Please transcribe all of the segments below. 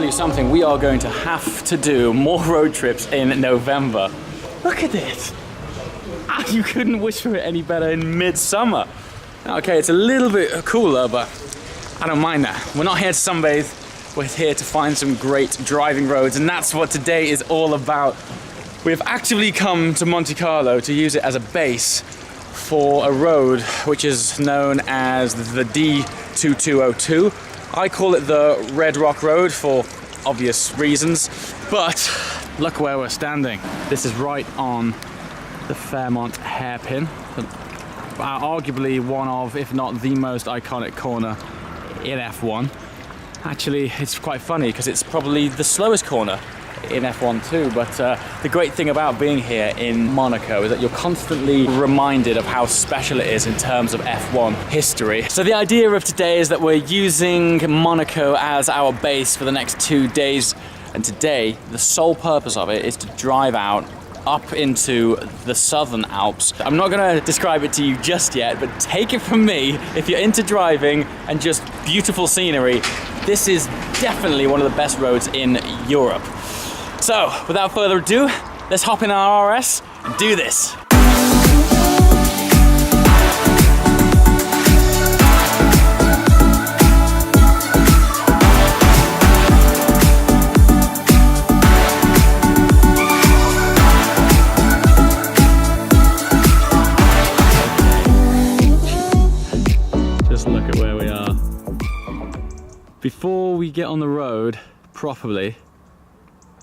tell you something, we are going to have to do more road trips in November. Look at this. You couldn't wish for it any better in midsummer. Okay, it's a little bit cooler, but I don't mind that. We're not here to sunbathe. We're here to find some great driving roads, and that's what today is all about. We have actively come to Monte Carlo to use it as a base for a road which is known as the D2202. I call it the Red Rock Road for obvious reasons, but look where we're standing. This is right on the Fairmont hairpin, arguably one of, if not the most iconic corner in F1. Actually, it's quite funny because it's probably the slowest corner in F1 too, but the great thing about being here in Monaco is that you're constantly reminded of how special it is in terms of F1 history. So the idea of today is that we're using Monaco as our base for the next 2 days, and today the sole purpose of it is to drive out up into the southern Alps. I'm not going to describe it to you just yet, but take it from me, if you're into driving and just beautiful scenery, this is definitely one of the best roads in Europe. So, without further ado, let's hop in our RS and do this. Just look at where we are. Before we get on the road properly,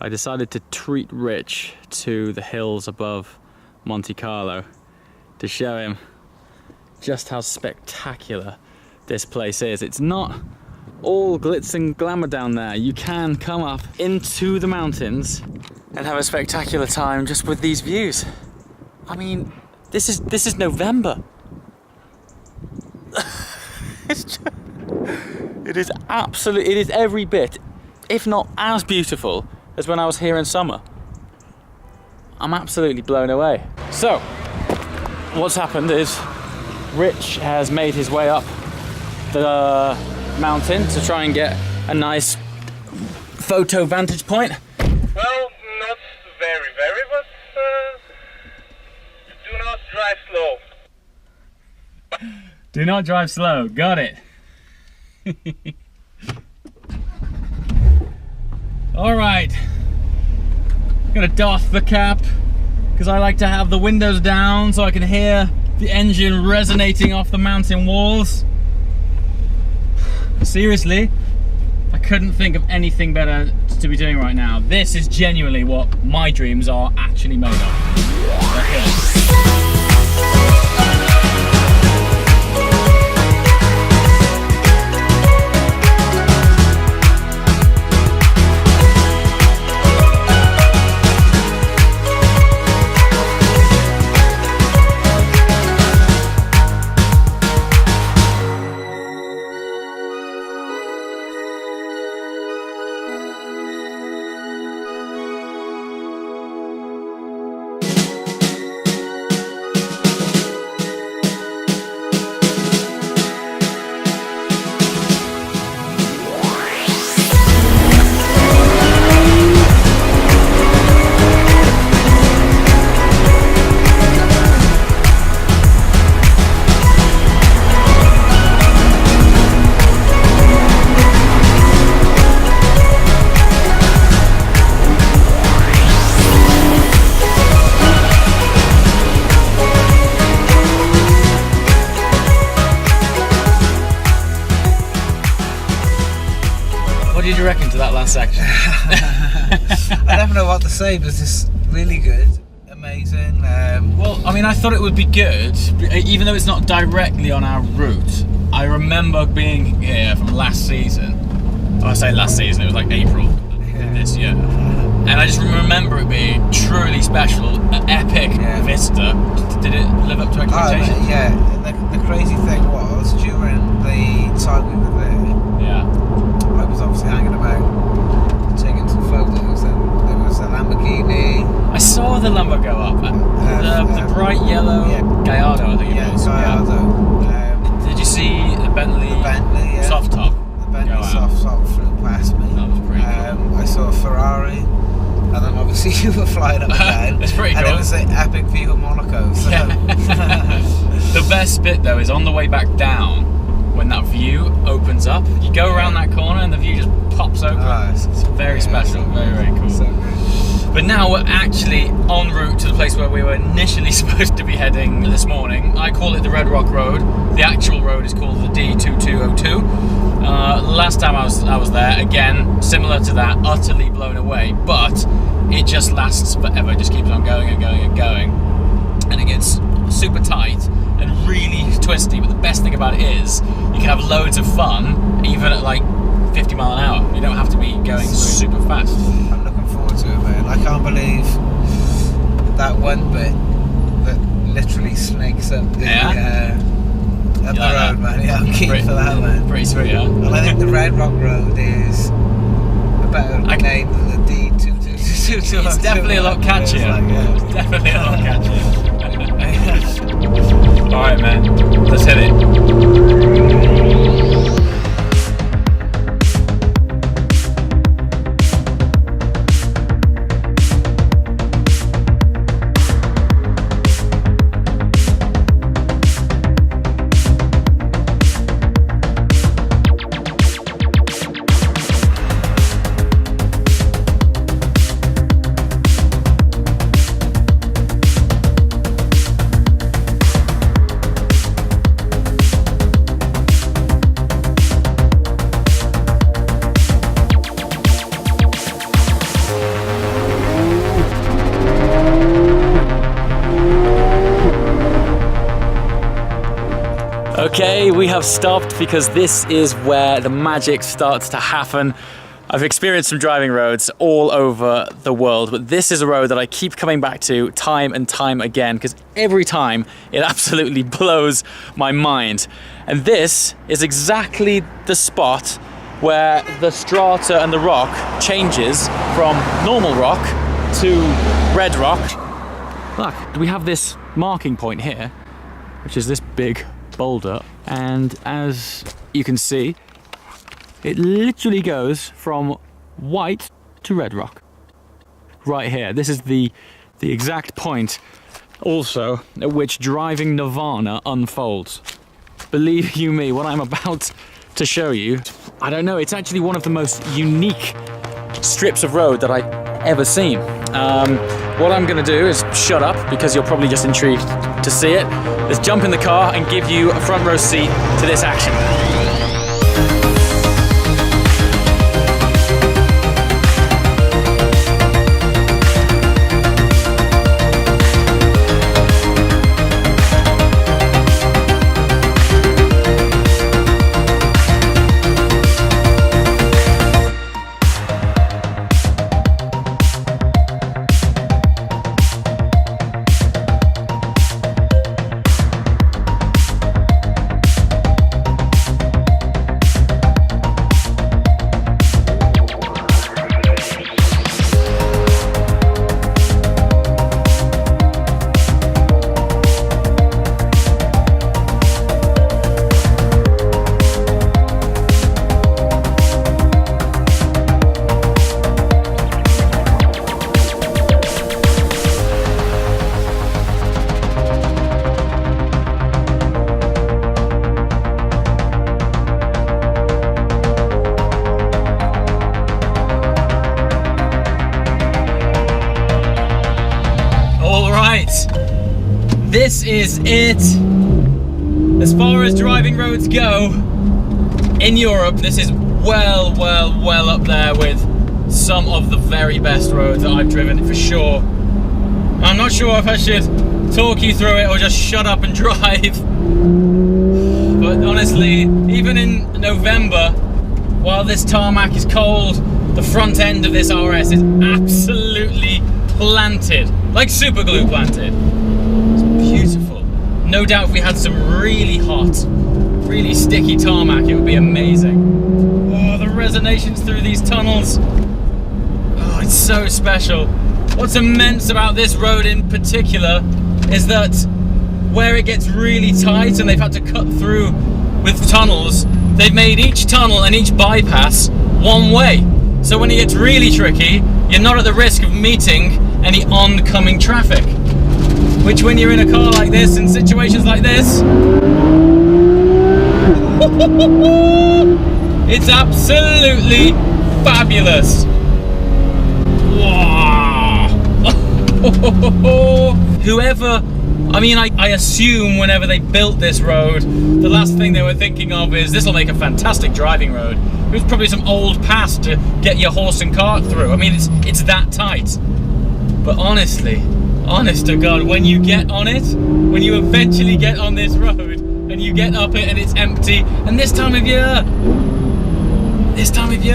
I decided to treat Rich to the hills above Monte Carlo to show him just how spectacular this place is. It's not all glitz and glamour down there. You can come up into the mountains and have a spectacular time just with these views. I mean, this is November. It is every bit, if not as beautiful as when I was here in summer. I'm absolutely blown away. So, what's happened is Rich has made his way up the mountain to try and get a nice photo vantage point. Well, not very, but do not drive slow. Do not drive slow, got it. All right, I'm gonna doff the cap because I like to have the windows down so I can hear the engine resonating off the mountain walls. Seriously, I couldn't think of anything better to be doing right now. This is genuinely what my dreams are actually made of. Okay. What did you reckon to that last section? I don't know what to say, but it's really good, amazing. Well, I mean, I thought it would be good, even though it's not directly on our route. I remember being here from last season. Oh, I say last season, it was like April this year. And I just remember it being truly special, an epic vista. Did it live up to expectations? Yeah, the crazy thing was, during the time we were there, I was obviously hanging about, taking some photos, and there was a Lamborghini. I saw the Lambo go up, the bright yellow Gallardo, I think it was. Gallardo. Did you see the Bentley, The Bentley, soft top? The Bentley soft top flew past me. That was pretty cool. obviously you were flying up and down. It's pretty cool. And it was an epic view of Monaco. So. Yeah. The best bit though is on the way back down, when that view opens up. You go around that corner and the view just pops open. Oh, it's very special, very cool. So good. But now we're actually en route to the place where we were initially supposed to be heading this morning. I call it the Red Rock Road. The actual road is called the D2202. Last time I was there, again, similar to that, utterly blown away. But it just lasts forever. It just keeps on going and going and going. And it gets super tight and really twisty. But the best thing about it is you can have loads of fun, even at like 50 mile an hour. You don't have to be going super fast. I'm looking forward to it, man. I can't believe that one bit that literally snakes up the road, man. Yeah, I'm keen for that, man. Pretty sweet, yeah. And I think the Red Rock Road is a better name than the D2222. It's definitely a lot catchier. It's definitely a lot catchier. Alright, man. Let's hit it. Okay, we have stopped because this is where the magic starts to happen. I've experienced some driving roads all over the world, but this is a road that I keep coming back to time and time again because every time it absolutely blows my mind. And this is exactly the spot where the strata and the rock changes from normal rock to red rock. Look, we have this marking point here, which is this big boulder, and as you can see, it literally goes from white to red rock right here. This is the exact point also at which driving nirvana unfolds. Believe you me, what I'm about to show you, I don't know, it's actually one of the most unique strips of road that I've ever seen. What I'm gonna do is shut up because you're probably just intrigued to see it. Let's jump in the car and give you a front row seat to this action. This is it. As far as driving roads go in Europe, this is well up there with some of the very best roads that I've driven for sure. I'm not sure if I should talk you through it or just shut up and drive. But honestly, even in November, while this tarmac is cold, the front end of this RS is absolutely planted, like super glue planted. Beautiful. No doubt if we had some really hot, really sticky tarmac, it would be amazing. Oh, the resonations through these tunnels. Oh, it's so special. What's immense about this road in particular is that where it gets really tight and they've had to cut through with tunnels, they've made each tunnel and each bypass one way. So when it gets really tricky, you're not at the risk of meeting any oncoming traffic. Which when you're in a car like this, in situations like this, it's absolutely fabulous. Wow. Whoever, I mean, I assume whenever they built this road, the last thing they were thinking of is this will make a fantastic driving road. It was probably some old pass to get your horse and cart through. I mean, it's that tight. But honestly, honest to God, when you get on it, when you eventually get on this road and you get up it and it's empty, and this time of year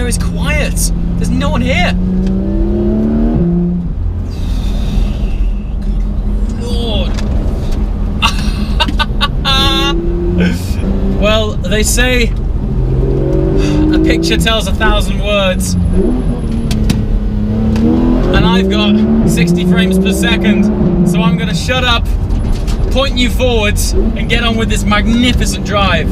is quiet. There's no one here. Lord. Well, they say a picture tells 1,000 words. And I've got 60 frames per second, so I'm gonna shut up, point you forwards, and get on with this magnificent drive.